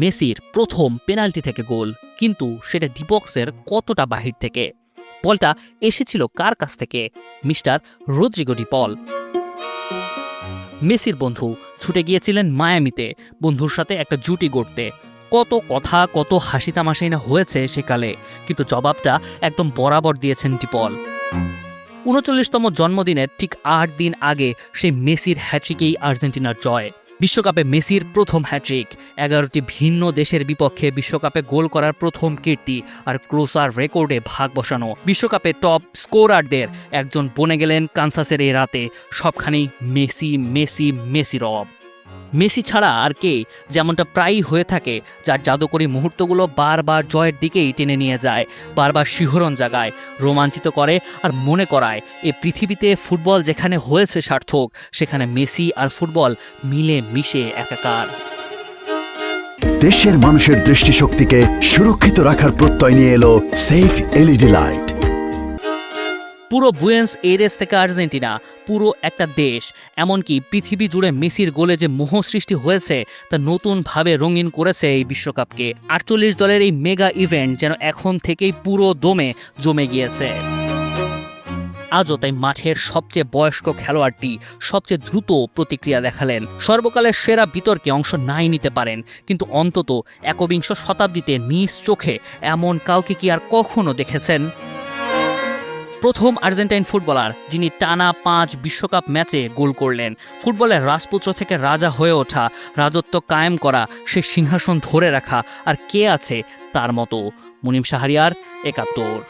মেসির প্রথম পেনাল্টি থেকে গোল, কিন্তু সেটা ডিবক্সের কতটা বাহির থেকে। বলটা এসেছিল কার কাছ থেকে? মিস্টার রদ্রিগো ডি পল। মেসির বন্ধু ছুটে গিয়েছিলেন মায়ামিতে বন্ধুর সাথে একটা জুটি গড়তে। কত কথা, কত হাসি তামাশাই না হয়েছে সেকালে, কিন্তু জবাবটা একদম বরাবর দিয়েছেন ডিপল। ৩৯তম জন্মদিনের ঠিক ৮ দিন আগে সেই মেসির হ্যাট্রিকেই আর্জেন্টিনার জয়। বিশ্বকাপে মেসির প্রথম হ্যাট্রিক, ১১টি ভিন্ন দেশের বিপক্ষে বিশ্বকাপে গোল করার প্রথম কীর্তি, আর ক্লোজার রেকর্ডে ভাগ বসানো। বিশ্বকাপে টপ স্কোরারদের একজন বনে গেলেন কানসাসের এই রাতে। সবখানি মেসি মেসি মেসি রব। মেসি ছাড়া আর কে, যেমনটা প্রায়ই হয়ে থাকে, যার জাদুকরী মুহূর্তগুলো বারবার জয়ের দিকেই টেনে নিয়ে যায়, বারবার শিহরণ জাগায়, রোমাঞ্চিত করে আর মনে করায় এ পৃথিবীতে ফুটবল যেখানে হয়েছে সার্থক, সেখানে মেসি আর ফুটবল মিলে মিশে একাকার। দেশের মানুষের দৃষ্টিশক্তিকে সুরক্ষিত রাখার প্রত্যয় নিয়ে এলো সেফ এলইডি লাইট। পুরো বুয়েন্স এইরেস থেকে আর্জেন্টিনা, পুরো একটা দেশ, এমনকি পৃথিবী জুড়ে মেসির গোলে যে মোহ সৃষ্টি হয়েছে তা নতুনভাবে রঙিন করেছে এই বিশ্বকাপকে। ৪৮ দলের এই মেগা ইভেন্ট যেন এখন থেকেই পুরো দমে জমে গিয়েছে। আজও তাই মাঠের সবচেয়ে বয়স্ক খেলোয়াড়টি সবচেয়ে দ্রুত প্রতিক্রিয়া দেখালেন। সর্বকালের সেরা বিতর্কে অংশ নাই নিতে পারেন, কিন্তু অন্তত একবিংশ শতাব্দীতে নিজ চোখে এমন কাউকে কি আর কখনো দেখেছেন? প্রথম আর্জেন্টাইন ফুটবলার যিনি টানা ৫ বিশ্বকাপ ম্যাচে গোল করলেন। ফুটবলের রাজপুত্র থেকে রাজা হয়ে ওঠা, রাজত্ব কায়েম করা, সে সিংহাসন ধরে রাখা আর কে আছে তার মতো? মুনিম শাহরিয়ার, ৭১।